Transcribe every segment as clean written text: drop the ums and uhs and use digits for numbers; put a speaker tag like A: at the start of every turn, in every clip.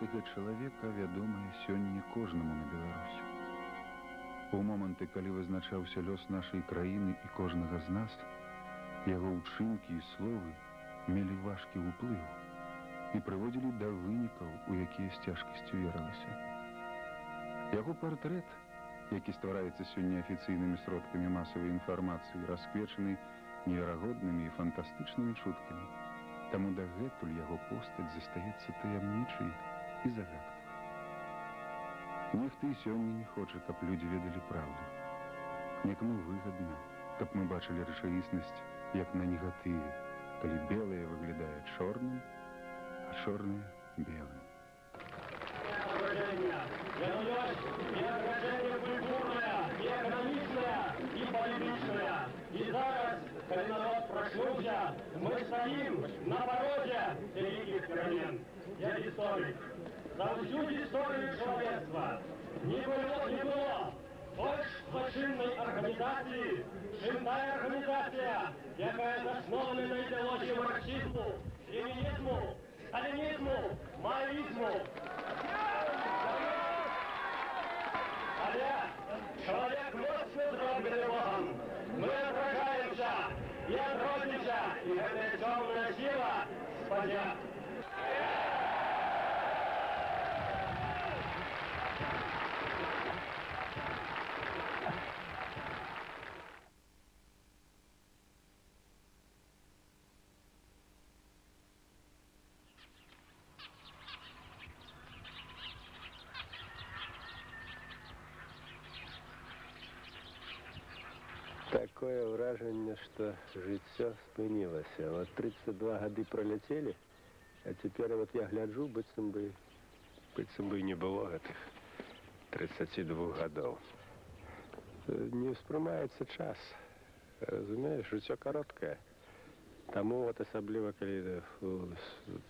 A: гэтага чалавека вядомая сёння кожнаму на Беларусі. У моманты, калі вызначаўся лёс нашай краіны і кожнага з нас, яго ўчынкі і словы мелі важкі ўплыў і прыводзілі да вынікаў, у якія з цяжкасцю верылася. Яго партрэт, які ствараецца сёння афіцыйнымі сродкамі масавай інфармацыі, расквечаны неверагоднымі і фантастычнымі чуткамі, таму дагэтуль яго постаць застаецца таямнічай і загадкай. Нехта і сёння не хоча, каб людзі ведалі праўду. Некаму выгадна, каб мы бачылі рэчаіснасць як на негатыве, калі белае выглядае чорным, а чорнае белым.
B: Неагражэнне культурнае, і эканамічнае, і палітычнае. І зараз, калі народ прачнуўся, мы стаім на парозе вялікіх перамен. Я гісторык. За ўсю гісторыю чалавецтва не было больш злачыннай арганізацыі, чым тая арганізацыя, якая заснованая на ідэалогіі марксізму, ленінізму, сталінізму, маоізму. Але чалавек моцна зроблены Богам. Мы адражаемся і адродзімся, і гэтая цёмная сіла спадзе.
C: Такое ўражанне, што жыццё спынілася. Вот 32 гады праляцелі, а цяпер вот я гляджу, быццам бы не было гэтых 32 гадоў. Не ўспрымаецца час. Разумееш, жыццё кароткае. Таму вот асабліва, калі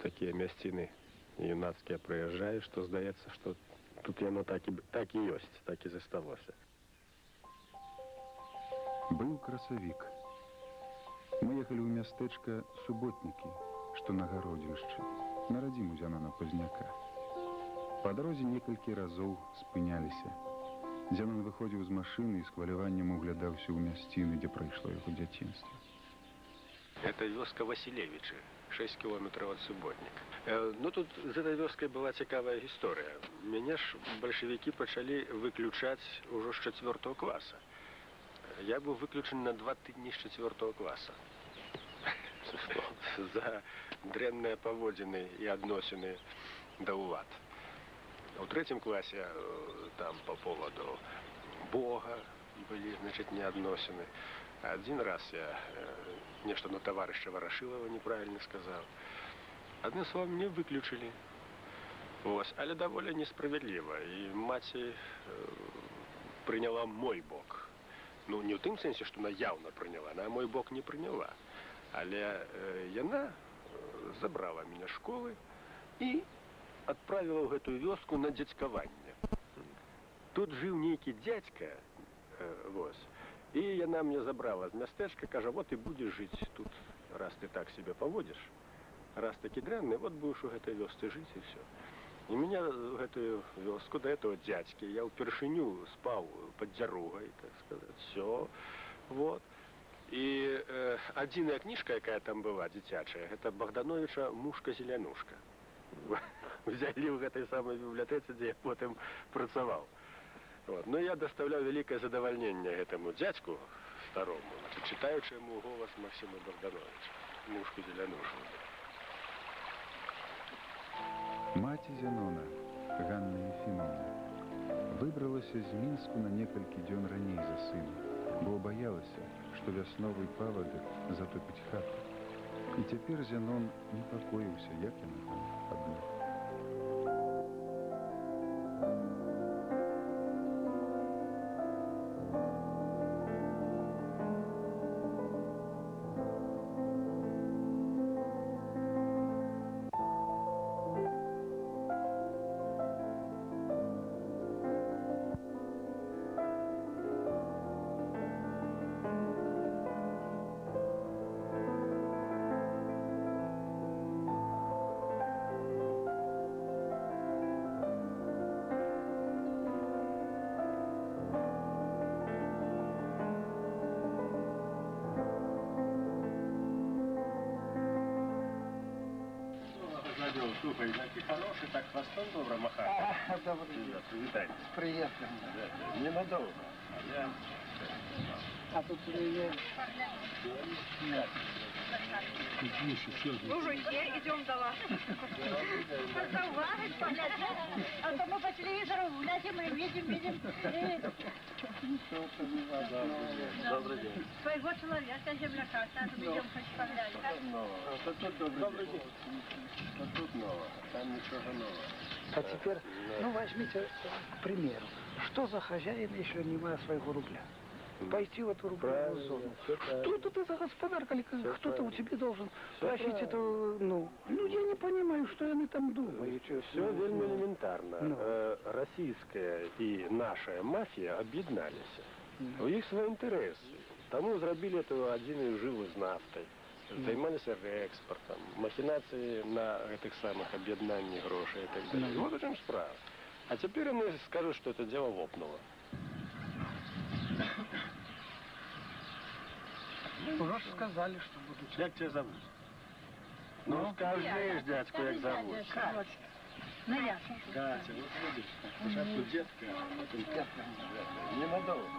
C: такія мясціны юнацкія прыязджаеш, што здаецца, што тут яно так і ёсць, так і засталося.
A: Быў красавік. Мы ехалі ў мястэчка Суботнікі, што на Гародзішчы, на радзіму Зянона Пазняка. Па дарозе некалькі разоў спыняліся. Зянон выходзіў з машыны і з хваляваннем углядаўся ў мясціны, дзе прайшло яго дзяцінства.
C: Это вёска Васілевічы, 6 кілометраў ад Суботніка. Ну, тут з этой вёскай была цікавая гісторыя. Мяне ж бальшавікі пачалі выключаць ужо з 4 класа. Я был выключен на 2 тыдні з 4 класа. За дрэнныя паводзіны і адносіны да ўлад. У 3 класе там по поводу Бога былі, значит, не адносіны. Один раз я нешта на товарища Ворошилова неправильно сказал. Одним словом, мне выключили. Вот. Але довольно несправедливо. И маці прыняла мой бок. Ну, не ў тым сэнсе, што она яўна прыняла, она мой бок не прыняла. Але яна забрала мяне з школы і адправіла ў гэтую вёску на дзядзькаванне. Тут жыў нейкі дзядзька, і яна мне забрала з мястэчка, кажа, вот і будзеш жыць тут, раз ты так себе паводзіш, раз такі дрэнны, вот будешь у гэтай вёсцы жыць і все. И меня в эту вёску, до этого дядьки, я впершиню спал под дзяругой, так сказать, все, вот. И одиная книжка, какая там была, дзіцячая, это Богдановича «Мушка-зелянушка». Взяли в этой самой библиотеке, где я потом працавал. Вот. Но я доставлял великое задовольнение этому дядьку старому, значит, читаючи ему голос Максима Богдановича «Мушку-зелянушку».
A: Маці Зянона, Ганна Ефімовна, выбралася з Мінску на некалькі дзён раней за сына, бо баялася, што вясновы павадак затопіць хату. І цяпер Зянон непакоіўся, як яна там адна.
C: Слухай, який хороший, так хвостом добре махає.
D: Добрый день.
C: Привітайте.
D: С приездом.
C: Ненадовго. Я...
D: А тут я...
E: Ну, уже теперь идем до вас. Поздравлять, поглядеть. А то мы по телевизору глядим и видим.
C: Добрый день.
E: Своего человека, земляка, сразу идем хоть поглядеть.
C: Добрый день. А тут нового, там ничего нового.
D: А теперь, ну, возьмите, к примеру, что за хозяин, если он не имеет своего рубля? Пойти в эту рублевую зону. Что-то ты за господарка, или кто-то у тебя должен просить это, ну, я не понимаю, что они там думают.
C: Все вельми элементарно.
D: Ну.
C: Российская и наша мафия об'єдналися. У них свої інтереси. Тому зробили этого один жили з нафтою. Займалися реекспортом, махінації на этих самых об'єднанні грошей и так далее. Вот в чем справа. А теперь они скажут, что это дело лопнуло.
D: Уже сказали, что будут.
C: Як тебя зовут? Ну, скажи, дядьку, як зовут.
E: Ну, я.
C: Катя, вот видишь, спочатку детка, а потом Катя. Ненадолго.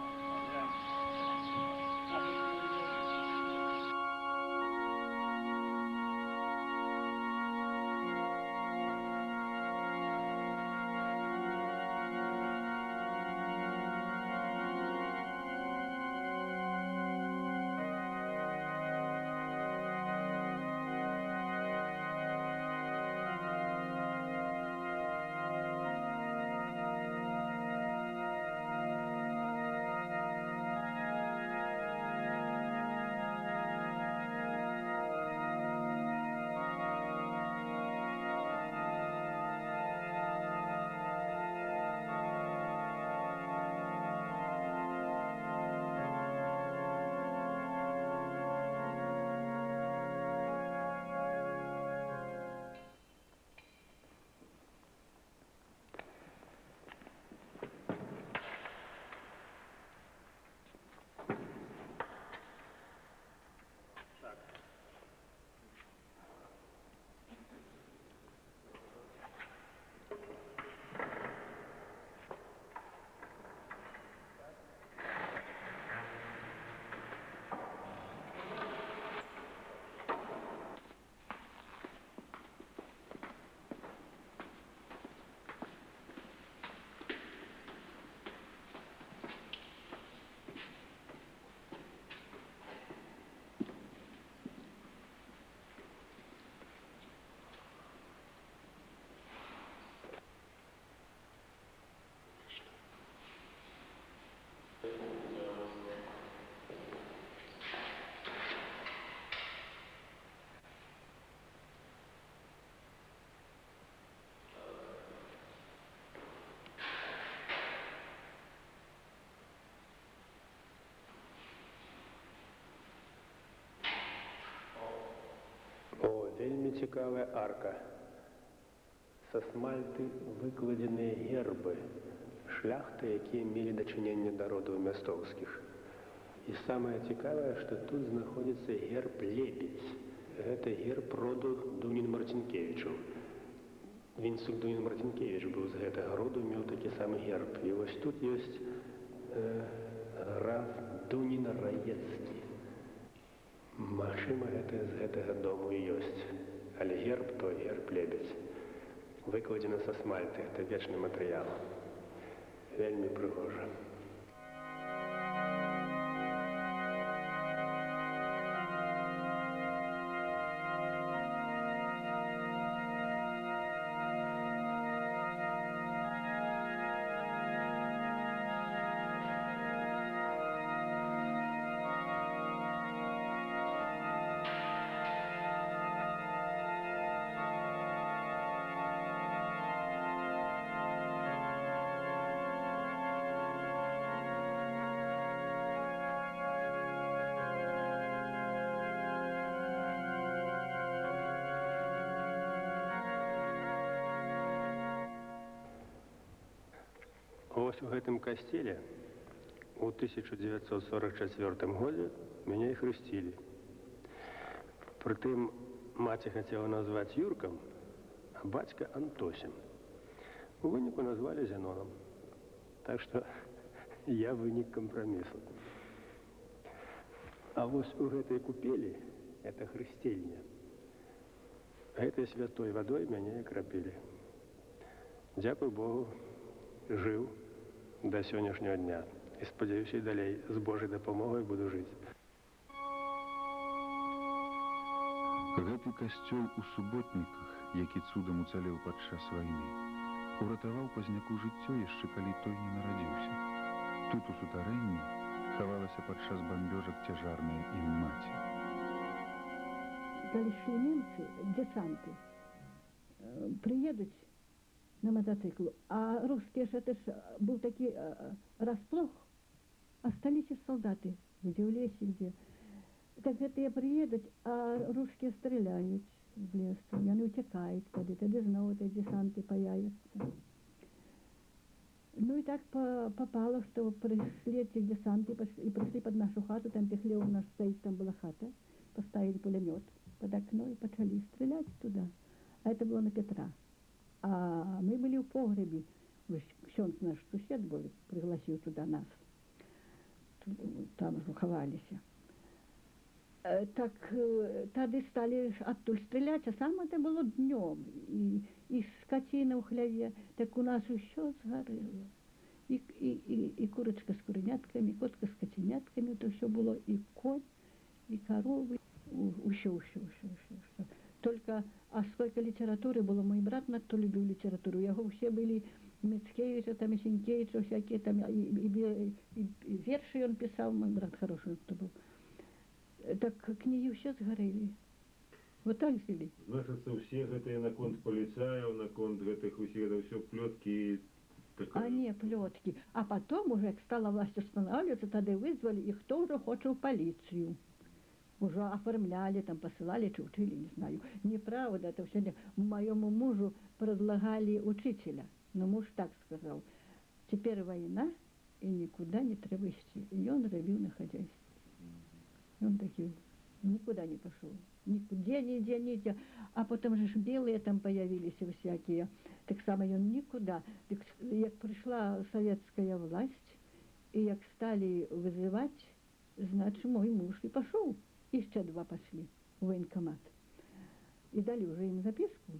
C: О, вельмі цікавая арка. Са смальты выкладзеныя гербы, шляхты, якія мелі дачыненне да родаў мястоўскіх. І самае цікавае, што тут знаходзіцца герб Лебедь. Гэта герб роду Дунін-Марцінкевічаў. Вінцук Дунін-Марцінкевіч быў з гэтага роду, меў такі самы герб. І вось тут ёсць граф Дунін-Раецкі. Магчыма, гэта з гэтага дому і ёсць. Але герб той, герб Лебедь. Выкладзены са смальты, гэта вечны матэрыял. Вельмі прыгожа. Вось у гэтым касцеле у 1944 годзе мяне і хрысцілі. Прытым маці хацела назваць Юркам, а бацька Антосін. У выніку назвалі Зяноном. Так што я вынік кампрамісу. А вось у гэтай купелі, это хрысцельня, гэтай святой вадой мяне і крапілі. Дзякуй Богу, жыў да сённяшняга дня. І спадзяюся, і далей з Божай дапамогай буду жыць.
A: Гэты касцёл у суботніках, які цудам уцалеў падчас вайны, уратаваў пазняку жыццё яшчэ калі той не нарадзіўся. Тут у сутарэнні хавалася падчас бамбёжак цяжарная ім маці.
F: Калі шли немцы, десанты, приедут на мотоциклу, а русские же, это ж был такой расплох, остались солдаты, где в лесе, где. Так это я приедут, а русские стреляют в лес, и они утекают, тогда снова эти десанты появятся. Ну и так попало, что пришли эти десанты и пришли под нашу хату, там где хлеб у нас стоит, там была хата, поставили пулемет под окно и начали стрелять туда. А это было на Петра. А мы были в погребе. Ксенц наш сусед был, пригласил туда нас. Там ховались. Так тогда стали оттуда стрелять, а сам это было днем. И скотина в хлеве, так у нас еще сгорело. И курочка с куринятками, и котка с котенятками, это все было, и конь, и коровы. Все. Только, а сколько литературы было, мой брат надто любил литературу. Его все были Мицкевича, там, и Сенкевича, всякие там, и верши он писал, мой брат хороший кто был. Так книги все сгорели. Вот так жили.
G: Значится, все гэтыя наконт полицаев, наконт гэтых усіх, это все плетки.
F: А не плетки. А потом уже, как стала власть устанавливаться, тогда вызвали, и кто уже хочет в полицию. Уже оформляли, там посылали, чи учили, не знаю. Неправда, это все. Моему мужу предлагали учителя. Но муж так сказал: теперь война, и никуда не треба идти. И он робил на хозяйстве. И он такой никуда не пошел. Нигде. А потом же белые там появились всякие. Так само он никуда. Так, как пришла советская власть, и как стали вызывать, значит, мой муж и пошел. Еще два пошли в военкомат. И дали уже им записку,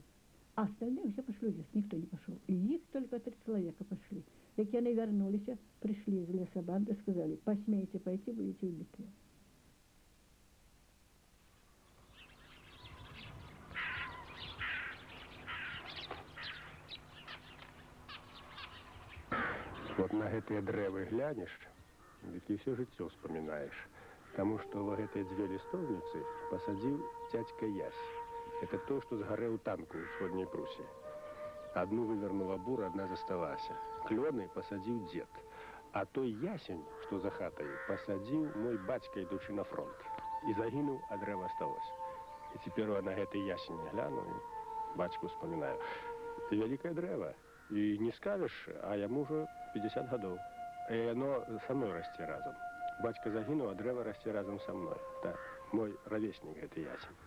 F: а остальные все пошли в лес, никто не пошел. И их только 3 человека пошли. Как они вернулись, пришли из леса банды, сказали: посмеете пойти, будете убиты.
C: Вот на гэтыя дрэвы глянеш, дык і ўсё жыццё вспоминаешь. Потому что в этой 2 листовницы посадил дядька Ясь. Это то, что сгорел танку в Сходней Пруссии. Одну вывернула бур, одна засталась. Клены посадил дед. А той ясень, что за хатой, посадил мой батька, идущий на фронт. И загинул, а древо осталось. И теперь я на этой ясени гляну и батьку вспоминаю. Это великое древо. И не скажешь, а ему уже 50 годов. И оно со мной расти разом. Батька загинуў, а дрэва расце разам са мной. Так, мой равеснік гэты ясень.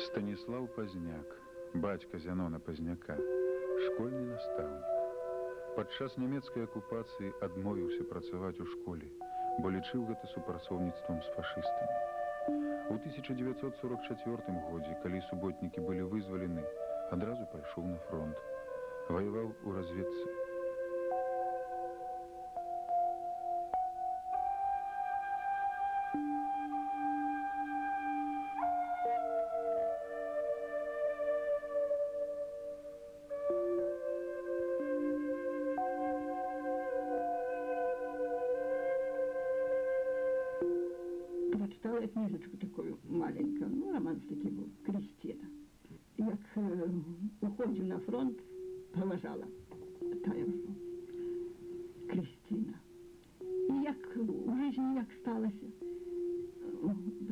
A: Станіслаў Пазняк, бацька Зянона Пазняка, школьны настаўнік. Падчас нямецкай акупацыі адмовіўся працаваць у школе, бо лічыў гэта супрацоўніцтвам з фашыстамі. У 1944 годзе, калі суботнікі былі вызвалены, адразу пайшоў на фронт. Ваяваў у разведцы.
F: Прочитала я книжечку такую маленькую, ну, роман такий був, Кристина. Як уходив на фронт, проважала та Кристина. І як у житті як сталося,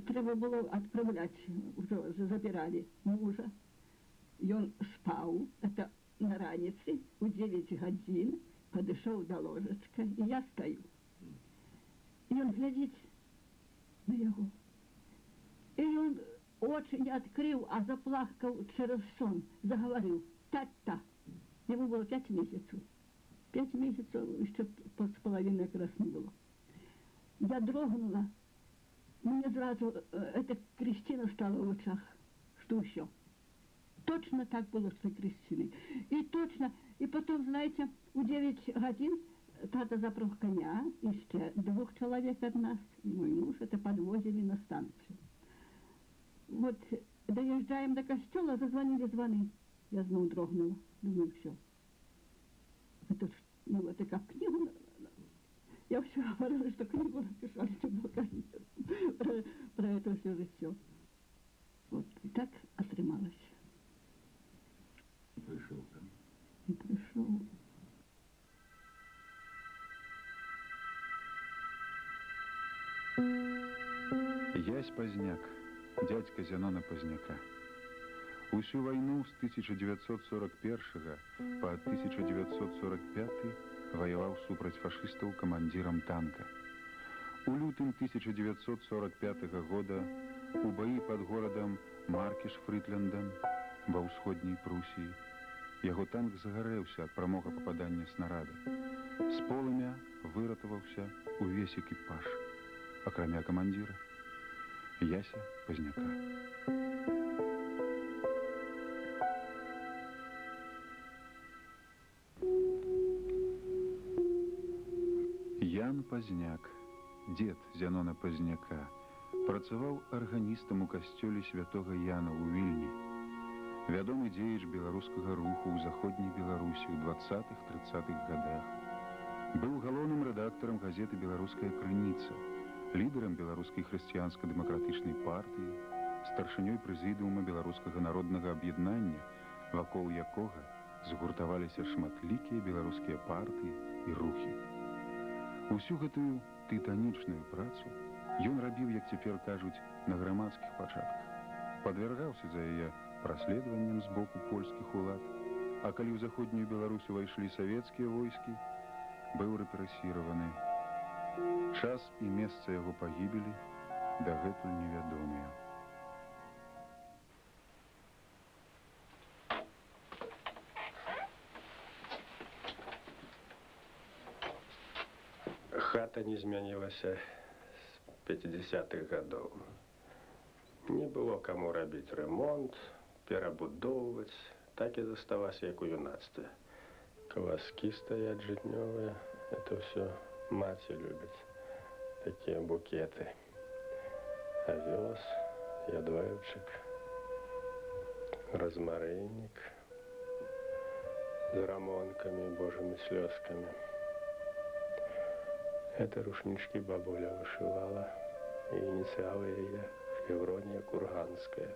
F: треба було відправляти, вже забирали мужа. І він спав, це на раніці, у 9 годин, падышоў да ложачка, і я стаю. І ён глядзіць на яго. І ён очі не адкрыў, а заплакаў через сон, загаварыў: «Тата». Яму было 5 месяцаў. 5 месяцаў яшчэ з палавінай якраз не было. Я дрогнула. Мне сразу эта Кристина стала в очах, что все. Точно так было с той Кристиной. И точно, и потом, знаете, у 9 годин тата запряг коня, еще 2 человек от нас, и мой муж, это подвозили на станцию. Вот доезжаем до костела, зазвонили звоны. Я снова дрогнула, думаю, все. Это, ну, это как книгу. Я все говорила, что книгу написали, чтобы про это все житье. Вот, и так отрымалась.
G: Пришел там.
F: И пришел.
A: Ясь Пазняк, дядька Зянона Пазняка. Усю войну с 1941 по 1945 воевал супраць фашистаў камандзірам танка. У лютым 1945 года у баі пад горадам Маркіш-Фрытляндам ва ўсходняй Прусіі яго танк загарэўся ад прамога пападання снарада. З полымя выратаваўся увесь экіпаж, акрамя камандзіра Яся Пазняка. Ян Пазняк, дзед Зянона Пазняка, працаваў арганістам у касцёле святога Яна ў Вільні. Вядомы дзеяч беларускага руху ў заходняй Беларусі ў 20-30-х годах. Быў галоўным рэдактарам газеты «Беларуская крыніца», лідарам беларускай хрысціянска-дэмакратычнай партыі, старшынёй прэзідыума беларускага народнага аб'яднання, вакол якога згуртаваліся шматлікія беларускія партыі і рухі. Усю гэтую тытанічную працу ён рабіў, як цяпер кажуць, на грамадскіх пачатках. Падвяргаўся за яе праследаваннем з боку польскіх улад, а калі ў заходнюю Беларусь увайшлі савецкія войскі, быў рэпрэсіраваны. Час і месца яго пагібелі дагэтуль невядомыя.
C: Хата не змянілася з 50-х гадоў. Не было каму рабіць ремонт, перабудоўваць, так і заставалася, як у юнацтве. Каласкі стаяць жытнёвыя, это ўсё маці любіць, такія букеты. Авёс, ядвэльчык, размарыннік з рамонкамі і божымі слёзкамі. Это рушнички бабуля вышивала, и инициалы ее Еврония Курганская,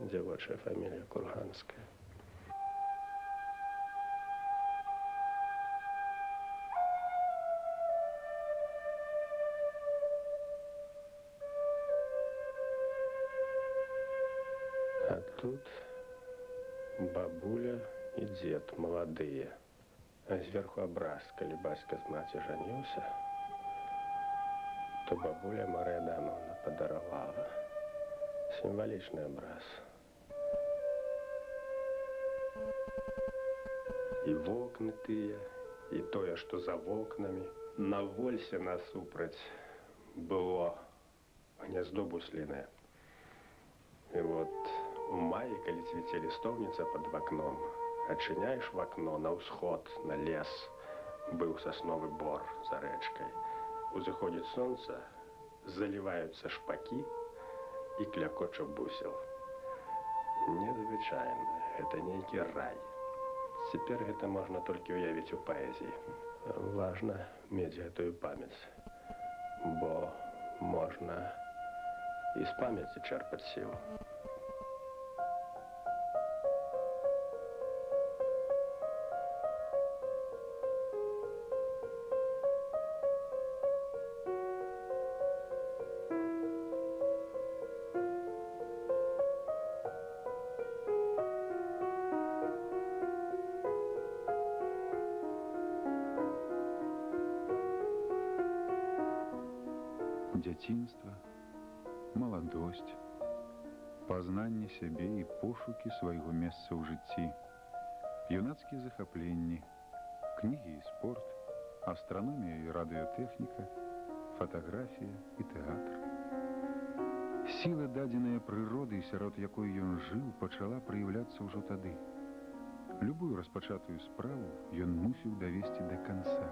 C: девочая фамилия Курганская. А тут бабуля и дед молодые, а сверху образ, коли батька с матерью женился, то бабуля Мария Адамовна подаровала. Символичный образ. И вокны тыя, и тое, что за вокнами. На вольсе насупраць было гнездо буслиное. И вот у мае, калі цвіце листоўніца под окном, отчиняешь в окно на ўсход, на лес, был сосновый бор за речкой. Узыходит солнце, заливаются шпаки и клякоча бусел. Незвычайно, это некий рай. Теперь это можно только уявить у поэзии. Важно иметь эту память, бо можно из памяти черпать силу.
A: дзяцінства, маладосць, пазнанне сябе і пошукі свайго месца ў жыцці, юнацкія захапленні, кнігі і спорт, астраномія і радыётэхніка, фатаграфія і тэатр. Сіла, дадзеная прыродай, сярод якой ён жыў, пачала праяўляцца ўжо тады. Любую распачатую справу ён мусіў давесці да канца,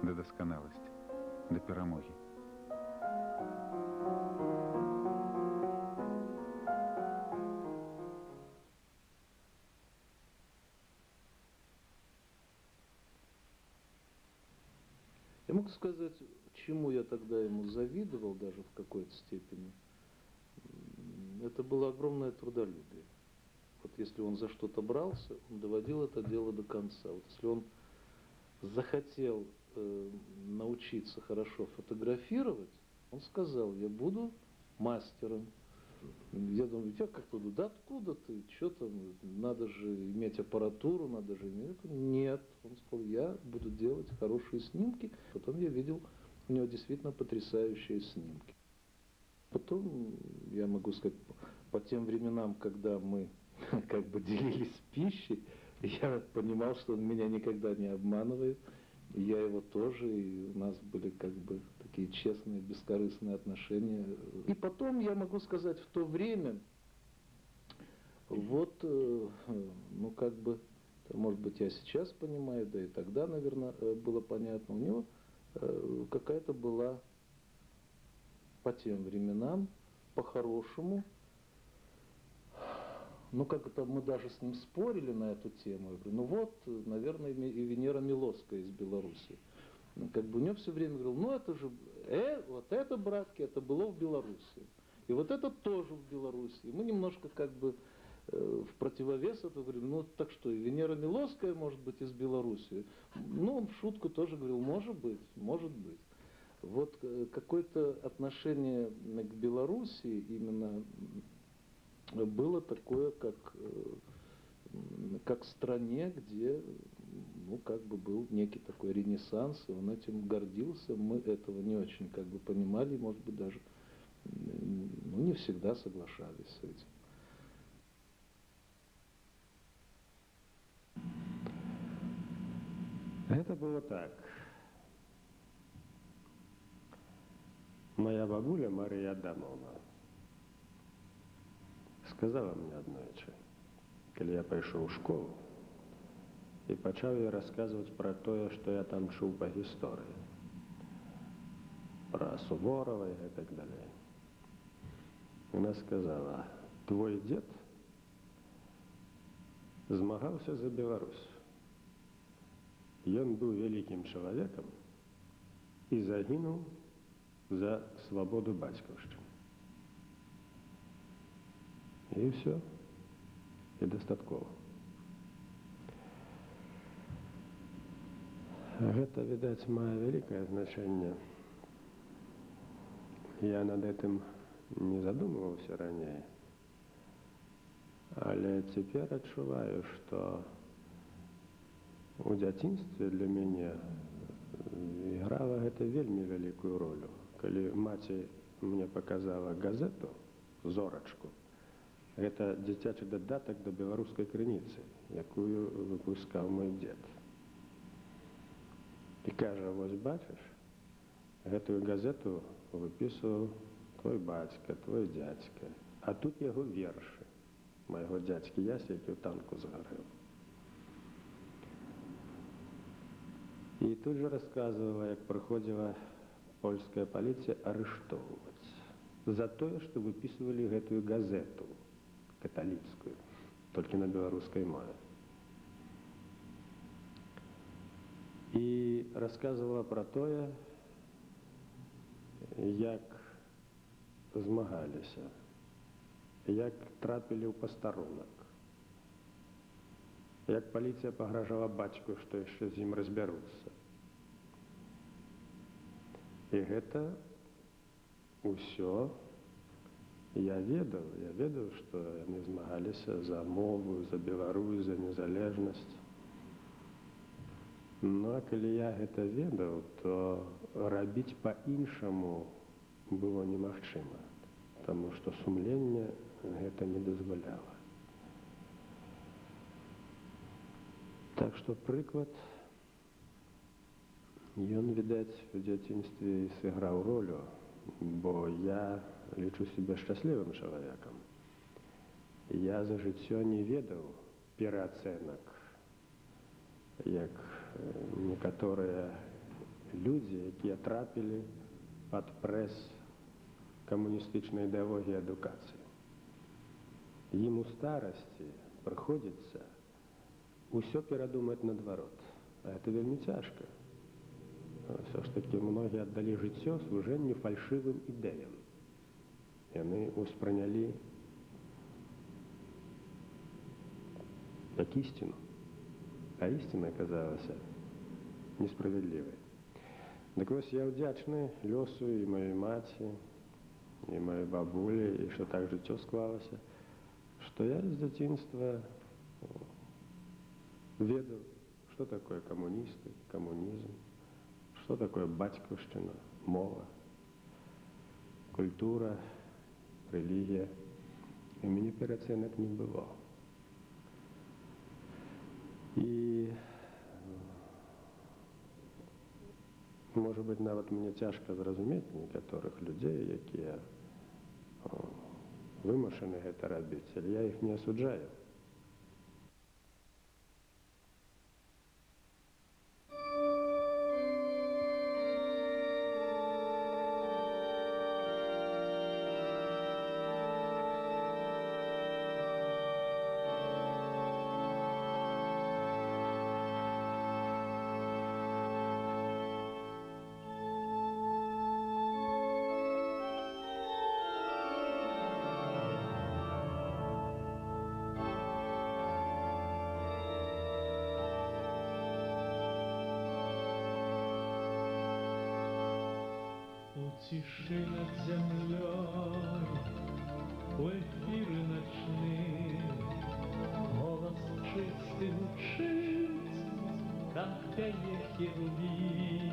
A: да дасканаласці, да перамогі.
H: Я могу сказать, чему я тогда ему завидовал даже в какой-то степени. Это было огромное трудолюбие. Вот если он за что-то брался, он доводил это дело до конца. Вот если он захотел научиться хорошо фотографировать, он сказал: я буду мастером. Я думаю, я как-то, да откуда ты, что там, надо же иметь аппаратуру, надо же иметь. Нет, он сказал, я буду делать хорошие снимки. Потом я видел у него действительно потрясающие снимки. Потом, я могу сказать, по тем временам, когда мы как бы делились пищей, я понимал, что он меня никогда не обманывает. И я его тоже, и у нас были как бы такие честные, бескорыстные отношения. И потом, я могу сказать, в то время, вот, ну как бы, может быть, я сейчас понимаю, да и тогда, наверное, было понятно, у него какая-то была по тем временам, по-хорошему, ну как-то мы даже с ним спорили на эту тему. Я говорю, ну вот, наверное, и Венера Милоская из Беларуси. Как бы у него все время говорил, ну это же, вот это, братки, это было в Беларуси. И вот это тоже в Беларуси. И мы немножко как бы в противовес это говорим, ну так что, и Венера Милоская может быть из Беларуси. Ну он в шутку тоже говорил, может быть, может быть. Вот какое-то отношение к Беларуси именно было такое, как стране, где, ну, как бы был некий такой ренессанс, и он этим гордился. Мы этого не очень как бы понимали, может быть, даже ну, не всегда соглашались с этим.
C: Это было так. Моя бабуля Мария Адамовна сказала мне аднойчы, калі я пайшоў у школу і пачаў ёй расказваць пра тое, што я там чуў па гісторыі, пра Суворова і так далей. Яна сказала, твой дзед змагаўся за Беларусь. Ён быў вялікім чалавекам і загінуў за свабоду бацькаўшчыны. И все. И дастаткова. Гэта, відаць, мае вялікае значэнне. Я над этим не задумываўся раней. Але цяпер адчуваю, што у дзяцінстве для мяне іграла гэта вельмі вялікую ролю. Калі маці мне показала газету «Зорачку», гэта дзіцячы дадатак да беларускай крыніцы, якую выпускаў мой дзед. І кажа, вось бачыш, гэтую газету выпісваў твой бацька, твой дзядзька, а тут яго вершы майго дзядзькі Ясі, які ў танку згарэў. І тут жа расказвала, як прыходзіла польская паліцыя арыштоўваць за тое, што выпісвалі гэтую газету каталіцкую, толькі на беларускай мове. І расказвала пра тое, як змагаліся, як трапілі ў пастарунак, як паліцыя пагражала бацьку, што яшчэ з ім разбяруцца. І гэта ўсё я ведаў, што яны змагаліся за мову, за Беларусь, за незалежнасць. Ну, а калі я гэта ведаў, то рабіць па-іншаму было немагчыма, таму што сумленне гэта не дазваляла. Так што прыклад, ён, відаць, у дзяцінстве сыграў ролю, бо я лічу себе шчаслівым чалавекам. Я за жыццё не ведаў пераацэнак, як некаторыя людзі, якія трапілі пад прэс камуністычнай ідэалогіі адукацыі. Ім у старасці прыходзіцца усё перадумаць наадварот. А гэта вельмі цяжка. Все ж таки многие отдали жыццё служению фальшивым ідэям. Яны успрынялі як істину, а істина аказалася несправедливой. Так вось я ўдзячны лёсу і маёй маці, і маёй бабулі, і што так жыццё склалася, што я з дзяцінства ведаў, што такое камуністы, камунізм, что такое батьківщина, мова, культура, релігія. І у мене переоцінок не було. І, може бути, навіть мені тяжко зрозуміти некоторих людей, які вимушені це робити, але я їх не осуджаю.
I: Тиши над землей, у эфиры ночные, голос чистый звучит, как пение херувим.